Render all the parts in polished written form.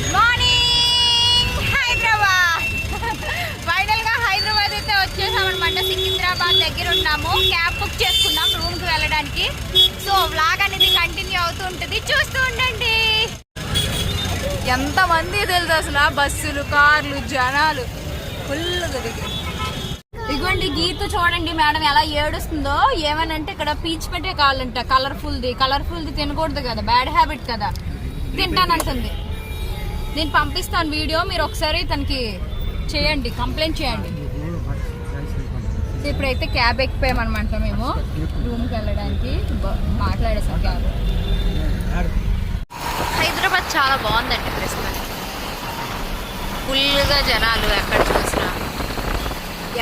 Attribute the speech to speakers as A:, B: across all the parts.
A: Good morning Hyderabad. Final గా హైదరాబాద్ అయితే వచ్చేసామన్నమాట. సికింద్రాబాద్ దగ్గర ఉన్నాము. క్యాబ్ బుక్ చేసుకున్నాం రూమ్ కి వెళ్ళడానికి. సో వ్లాగ్ అనేది కంటిన్యూ అవుతూ ఉంటుంది, చూస్తూ ఉండండి. ఎంతమంది తెలుసు అసలు, బస్సులు, కార్లు, జనాలు ఫుల్ తిరిగి. ఇదిగోండి గీత చూడండి మేడం ఎలా ఏడుస్తుందో. ఏమనంటే ఇక్కడ పీచ్ పెట్టే కావాలంట, కలర్ఫుల్ది తినకూడదు కదా, బ్యాడ్ హ్యాబిట్ కదా. తింటానంటుంది. నేను పంపిస్తాను వీడియో, మీరు ఒకసారి తనకి చేయండి, కంప్లైంట్ చేయండి. ఇప్పుడైతే క్యాబ్ ఎక్కిపోయామన్నమాట మేము రూమ్కి వెళ్ళడానికి. మాట్లాడేసాం క్యాబ్. హైదరాబాద్ చాలా బాగుందండి ప్రస్తుతానికి. ఫుల్గా జనాలు,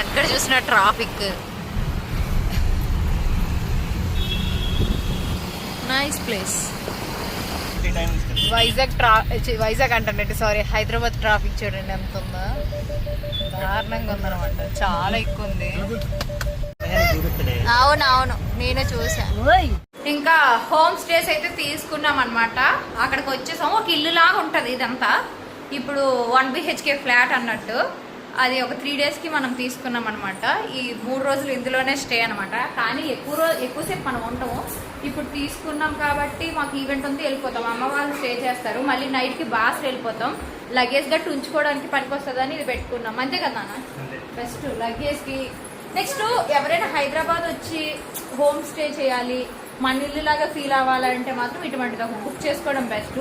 A: ఎక్కడ చూసినా ట్రాఫిక్. Nice place. వైజాగ్ అంటానండి, సారీ హైదరాబాద్ ట్రాఫిక్ చూడండి ఎంత ఉందో, దారుణంగా ఉందన్నమాట. చాలా ఎక్కువ ఉంది. అవునవును నేను చూసాను. ఇంకా హోమ్ స్టేస్ అయితే తీసుకున్నాం అనమాట. అక్కడికి వచ్చేసాము. ఒక ఇల్లు లాగా ఉంటది ఇదంతా. ఇప్పుడు 1 BHK ఫ్లాట్ అన్నట్టు. అది ఒక 3 daysకి మనం తీసుకున్నాం అనమాట. ఈ 3 రోజులు ఇందులోనే స్టే అనమాట. కానీ ఎక్కువసేపు మనం ఉంటాము. ఇప్పుడు తీసుకున్నాం కాబట్టి మాకు ఈవెంట్ ఉంది, వెళ్ళిపోతాం. అమ్మ వాళ్ళు స్టే చేస్తారు. మళ్ళీ నైట్కి బాస్ వెళ్ళిపోతాం. లగేజ్ గట్టి ఉంచుకోవడానికి పనికి వస్తుందని ఇది పెట్టుకున్నాం. అంతే కదా నాన్న? బెస్ట్ లగేజ్కి. నెక్స్ట్ ఎవరైనా హైదరాబాద్ వచ్చి హోమ్ స్టే చేయాలి, మన ఇల్లు లాగా ఫీల్ అవ్వాలంటే మాత్రం ఇటువంటిది ఒక బుక్ చేసుకోవడం బెస్ట్.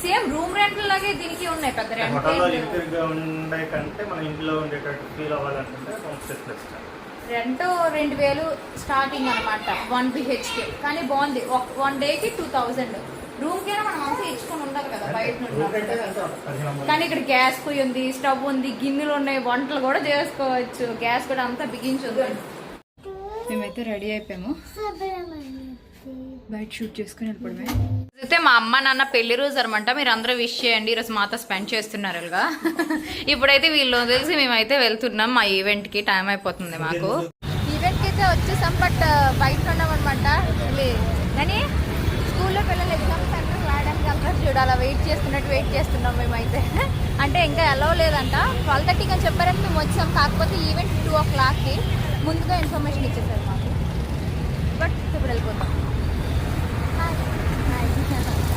A: సేమ్ రూమ్ రెంట్ లాగే దీనికి ఉన్నాయి. పెద్ద రెంట్ 2000 స్టార్టింగ్ అనమాట 1 BHK. కానీ బాగుంది. 1 dayకి 2000. రూమ్ కైనా మనం అంతా ఇచ్చుకొని ఉండాలి కదా బయట నుండి. కానీ ఇక్కడ గ్యాస్ పొయ్యి ఉంది, స్టవ్ ఉంది, గిన్నెలు ఉన్నాయి, వంటలు కూడా చేసుకోవచ్చు. గ్యాస్ కూడా అంతా బిగించదు. మేమైతే రెడీ అయిపోయాము, బయట షూట్ చేసుకుని వెళ్ళిపోవడమే. అయితే మా అమ్మ నాన్న పెళ్లి రోజు అనమాట. మీరు అందరూ విష్ చేయండి, ఈరోజు మాతో స్పెండ్ చేస్తున్నారు ఇలాగా. ఇప్పుడైతే వీళ్ళు తెలిసి మేమైతే వెళ్తున్నాం మా ఈవెంట్ కి. టైం అయిపోతుంది మాకు. ఈవెంట్ కి అయితే వచ్చేసాం, బట్ బయట ఉన్నాం అనమాట. కానీ స్కూల్లో పిల్లలు ఎగ్జామ్ సెంటర్ రాయడానికి వెళ్తారు చూడాలి, వెయిట్ చేస్తున్నాం మేమైతే. అంటే ఇంకా ఎలా లేదంట. 12:30 అని చెప్పారని మేము వచ్చాం. కాకపోతే ఈవెంట్ 2 o'clockకి ముందుగా ఇన్ఫర్మేషన్ ఇచ్చేసారు మాకు. బట్ ఇప్పుడు వెళ్ళిపోతాం.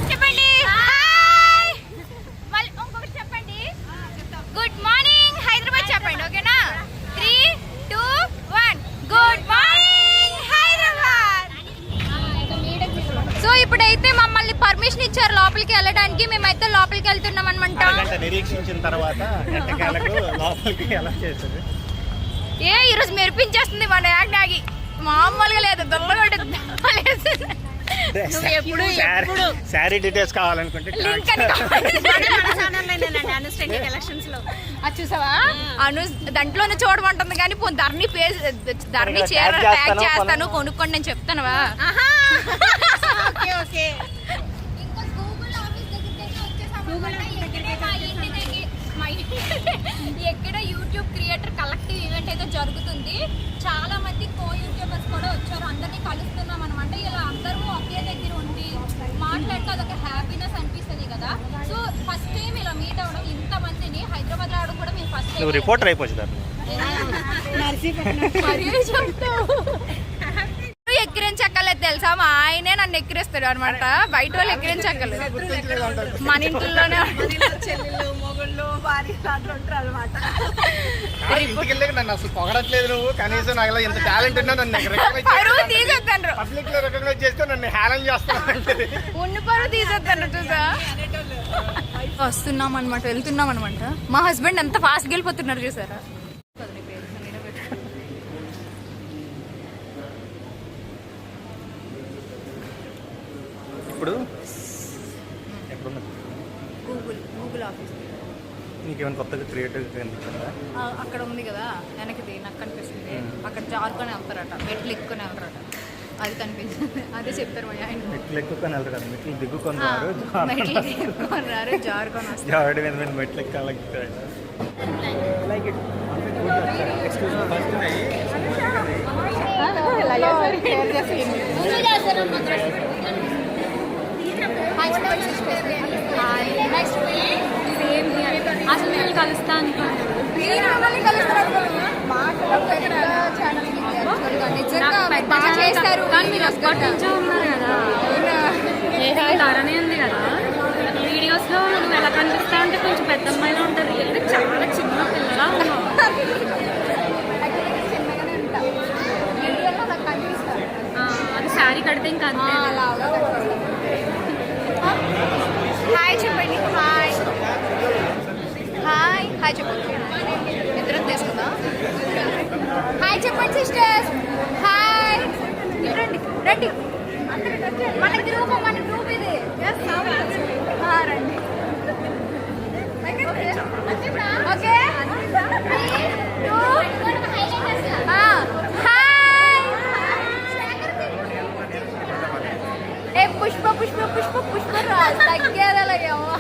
A: చెప్పండి ఇంకొకటి చెప్పండి. గుడ్ మార్నింగ్ హైదరాబాద్ చెప్పండి, ఓకేనా? 3, 2, 1 గుడ్ మార్నింగ్ హైదరాబాద్. సో ఇప్పుడైతే మమ్మల్ని పర్మిషన్ ఇచ్చారు లోపలికి వెళ్ళడానికి. మేమైతే లోపలికి వెళ్తున్నాం అనమాట.
B: నిరీక్షించిన తర్వాత
A: ఈరోజు మెరిపించేస్తుంది మన యాగ్నాగి. మామూలుగా లేదు,
B: శారీ డీటెయిల్స్ కావాలనుకుంటే
A: చూసావా అను దాంట్లోనే చూడమంటుంది. కానీ ధరణి చీర ప్యాక్ చేస్తాను, కొనుక్కోండి అని చెప్తానువా? ఎక్కడ యూట్యూబ్ క్రియేటర్ కలెక్టివ్ ఈవెంట్ అయితే జరుగుతుంది. చాలా మంది కో యూట్యూబర్స్ కూడా వచ్చారు. అందరినీ కలుస్తున్నాం అనమాట. ఇలా అందరూ ఒకే దగ్గర ఉండి మాట్లాడితే అదొక హ్యాపీనెస్ అనిపిస్తుంది కదా. సో ఫస్ట్ టైం ఇలా మీట్ అవ్వడం, ఇంతమందిని హైదరాబాద్ రావడం కూడా మేము ఫస్ట్ టైం.
B: రిపోర్టర్ అయిపోతుంది.
A: ఎక్కిరించక్కర్లేదు తెలుసా, మా ఆయనే నన్ను ఎక్కిరిస్తాడు అనమాట. బయట వాళ్ళు ఎక్కిరించక్కర్లేదు, మన ఇంట్లోనే
B: నన్ను అసలు పొగడట్లేదు నువ్వు. కనీసం నాకు ఇంత టాలెంట్ ఉన్నా నన్ను పబ్లిక్ లో రికగ్నైజ్ చేస్తే నన్ను హేళన చేస్తాను.
A: ఉన్న పరువు తీసేస్తాను. చూసా వస్తున్నాం అనమాట, వెళ్తున్నాం అనమాట. మా హస్బెండ్ ఎంత ఫాస్ట్ వెళ్ళిపోతున్నారు చూసారా.
B: ఇప్పుడు
A: గూగుల్ ఆఫీస్
B: నీకేమైనా కొత్తగా క్రియేటివ్ కనిపిస్తుందా?
A: అక్కడ ఉంది కదా వెనకది, నాకు కనిపిస్తుంది. అక్కడ జారుకొని వెళ్తారట, మెట్లు ఎక్కుకొని వెళ్తారట. అది కనిపిస్తుంది, అదే చెప్తారు మా ఆయన.
B: మెట్లు ఎక్కుకొని వెళ్తారు కదా, మెట్లు దిగుకొని
A: రారు, జారుకొని వస్తారు.
B: జారుడు మీద మెట్లు ఎక్కాలి.
A: Hi, nice to meet you.
C: కలుస్తా అనుకోండి.
A: చేస్తారు
C: కానీ మీరు ఎప్పటి నుంచో ఉన్నారు కదా, ధరనే ఉంది కదా. వీడియోస్ లో నువ్వు ఎలా కనిపిస్తా అంటే కొంచెం పెద్ద అమ్మాయిలో ఉంటుంది, చాలా చిన్న పిల్లలా ఉన్నావు. అది శారీ కడితే ఇంకా అంతే.
A: హాయ్ చెప్పండి. హాయ్ హాయ్ హాయ్ చెప్పండి. ఇద్దరం తీసుకుందా. హాయ్ చెప్పండి సిస్టర్స్. హాయ్ రండి రండి. మన గ్రూప్ ఇది. రండి. ఓకే ఏ పుష్ప పుష్ప పుష్ప పుష్ప తగ్గేదలాగేమో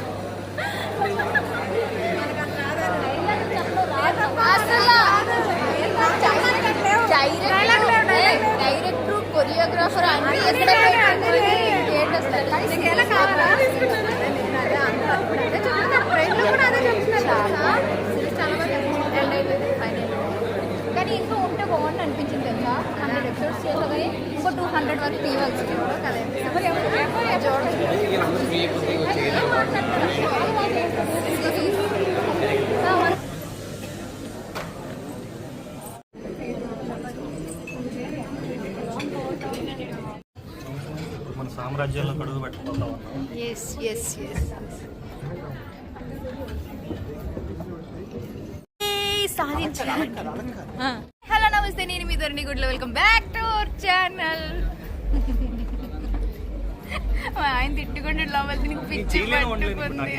A: డైరెక్టర్ కొరియోగ్రాఫర్ అన్ని కానీ ఇంకా ఉంటే బాగుంది అనిపించింది తెలుసా. 100 ఎపిసోడ్స్ చేసావు, ఇంకో 200 వరకు తీయవలసి
D: మన సామ్రాజ్యంలో కడుగు పెట్టుకుంటాం.
A: హలో నమస్తే, నేను మీ ధరణి గుడ్లో. Welcome back to our channel. ఆయన తిట్టుకుంటే లోపల నీకు పిచ్చి పట్టుకుంది.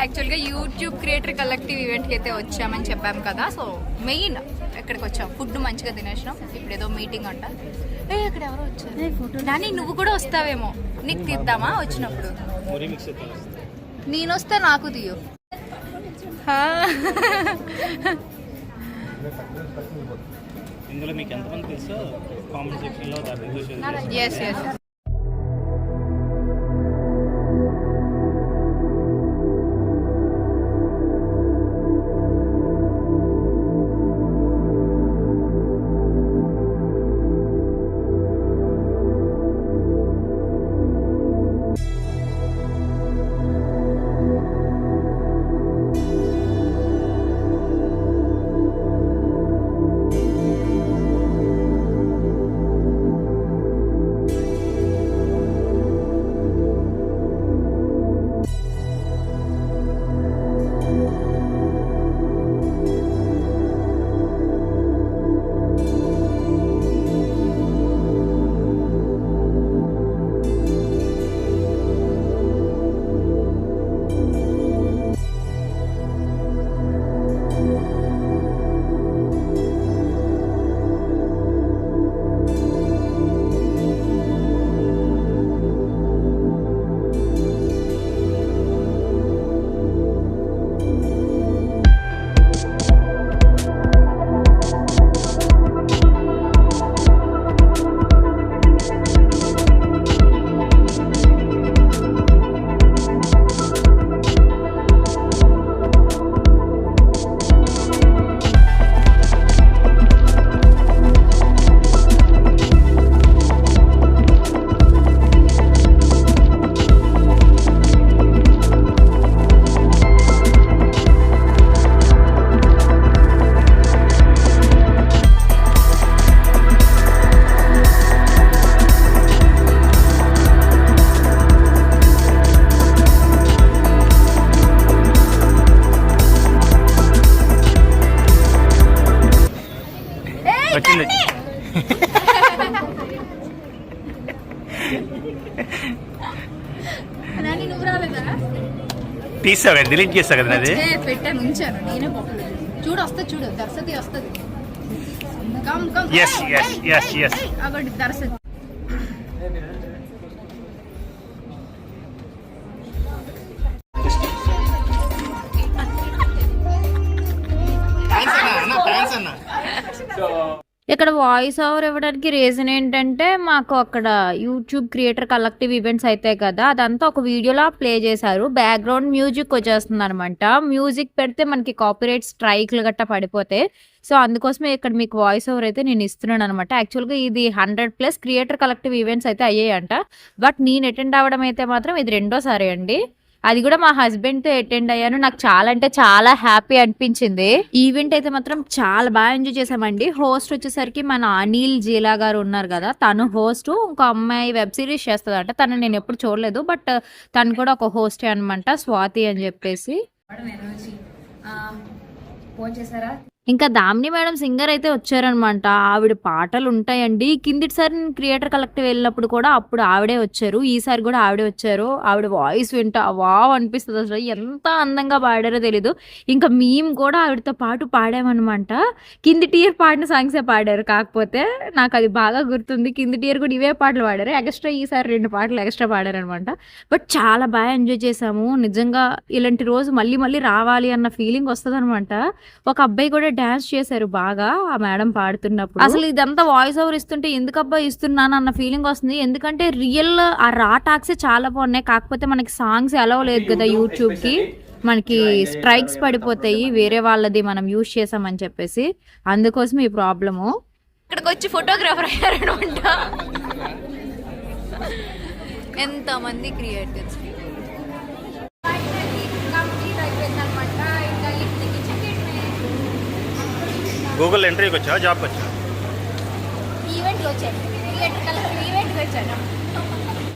A: యాక్చువల్గా యూట్యూబ్ క్రియేటర్ కలెక్టివ్ ఈవెంట్కి అయితే వచ్చామని చెప్పాము కదా. సో మెయిన్ ఎక్కడికి వచ్చాం, ఫుడ్ మంచిగా తినేసినాం. ఇప్పుడు ఏదో మీటింగ్ అంట. ఇక్కడ ఎవరో వచ్చారు. కానీ నువ్వు కూడా వస్తావేమో, నీకు తీద్దామా వచ్చినప్పుడు? నేను వస్తే నాకు తీయు.
D: ఇందులో మీకు ఎంతమంది తెలుసో కామెంట్ సెక్షన్లో దాని
A: ఎస్ ఎస్.
D: వచ్చింది.
A: నువ్వు రాలేదా?
D: తీసావు కదా, డిలీట్ చేస్తా కదా అది.
A: పెట్టాను, ఉంచాను నేనే. చూడు వస్తుంది, చూడు దర్శతి వస్తుంది. దర్శతి ఇక్కడ వాయిస్ ఓవర్ ఇవ్వడానికి రీజన్ ఏంటంటే మాకు అక్కడ యూట్యూబ్ క్రియేటర్ కలెక్టివ్ ఈవెంట్స్ అయితే కదా అదంతా ఒక వీడియోలా ప్లే చేశారు. బ్యాక్గ్రౌండ్ మ్యూజిక్ వచ్చేస్తుంది అనమాట. మ్యూజిక్ పెడితే మనకి కాపీరైట్ స్ట్రైక్లు గట్టా పడిపోతే సో అందుకోసమే ఇక్కడ మీకు వాయిస్ ఓవర్ అయితే నేను ఇస్తున్నాను అనమాట. యాక్చువల్గా ఇది 100+ క్రియేటర్ కలెక్టివ్ ఈవెంట్స్ అయితే అయ్యాయంట. బట్ నేను అటెండ్ అవ్వడం అయితే మాత్రం ఇది రెండోసారి అండి. అది కూడా మా హస్బెండ్తో అటెండ్ అయ్యాను. నాకు చాలా అంటే చాలా హ్యాపీ అనిపించింది. ఈవెంట్ అయితే మాత్రం చాలా బాగా ఎంజాయ్ చేసామండి. హోస్ట్ వచ్చేసరికి మన అనిల్ జీలా గారు ఉన్నారు కదా, తను హోస్ట్. ఇంకో అమ్మాయి వెబ్ సిరీస్ చేస్తుందంట, తను నేను ఎప్పుడు చూడలేదు బట్ తను కూడా ఒక హోస్టే అనమాట, స్వాతి అని చెప్పేసి. ఫోన్ చేశారా? ఇంకా దామిని మేడం సింగర్ అయితే వచ్చారనమాట. ఆవిడ పాటలు ఉంటాయండి. కిందిటిసారి నేను క్రియేటర్ కలెక్టివ్ వెళ్ళినప్పుడు కూడా అప్పుడు ఆవిడే వచ్చారు, ఈసారి కూడా ఆవిడే వచ్చారు. ఆవిడ వాయిస్ వింటా వావ్ అనిపిస్తుంది. అసలు ఎంత అందంగా పాడారో తెలీదు. ఇంకా మేము కూడా ఆవిడతో పాటు పాడామన్నమాట. కింది టియర్ పాడిన సాంగ్సే పాడారు, కాకపోతే నాకు అది బాగా గుర్తుంది. కింది టియర్ కూడా ఇవే పాటలు పాడారు. ఎక్స్ట్రా ఈసారి 2 పాటలు ఎక్స్ట్రా పాడారనమాట. బట్ చాలా బాగా ఎంజాయ్ చేసాము. నిజంగా ఇలాంటి రోజు మళ్ళీ మళ్ళీ రావాలి అన్న ఫీలింగ్ వస్తుంది అనమాట. ఒక అబ్బాయి కూడా డాన్స్ చేశారు బాగా ఆ మేడం పాడుతున్నప్పుడు. అసలు ఇదంతా వాయిస్ ఓవర్ ఇస్తుంటే ఎందుకబ్బా ఇస్తున్నాను అన్న ఫీలింగ్ వస్తుంది. ఎందుకంటే రియల్ ఆ రా టాక్సే చాలా బాగున్నాయి. కాకపోతే మనకి సాంగ్స్ అలౌ లేదు కదా యూట్యూబ్ కి, మనకి స్ట్రైక్స్ పడిపోతాయి వేరే వాళ్ళది మనం యూజ్ చేసామని చెప్పేసి. అందుకోసం ఈ ప్రాబ్లము. ఇక్కడికి వచ్చి ఫోటోగ్రాఫర్ అయ్యారనమాట. ఎంతమంది క్రియేటర్స్
D: గూగుల్ ఎంట్రీకి వచ్చా, జాబ్కి వచ్చా?
A: ఈవెంట్కి వచ్చాను, ఈవెంట్కి వచ్చాను.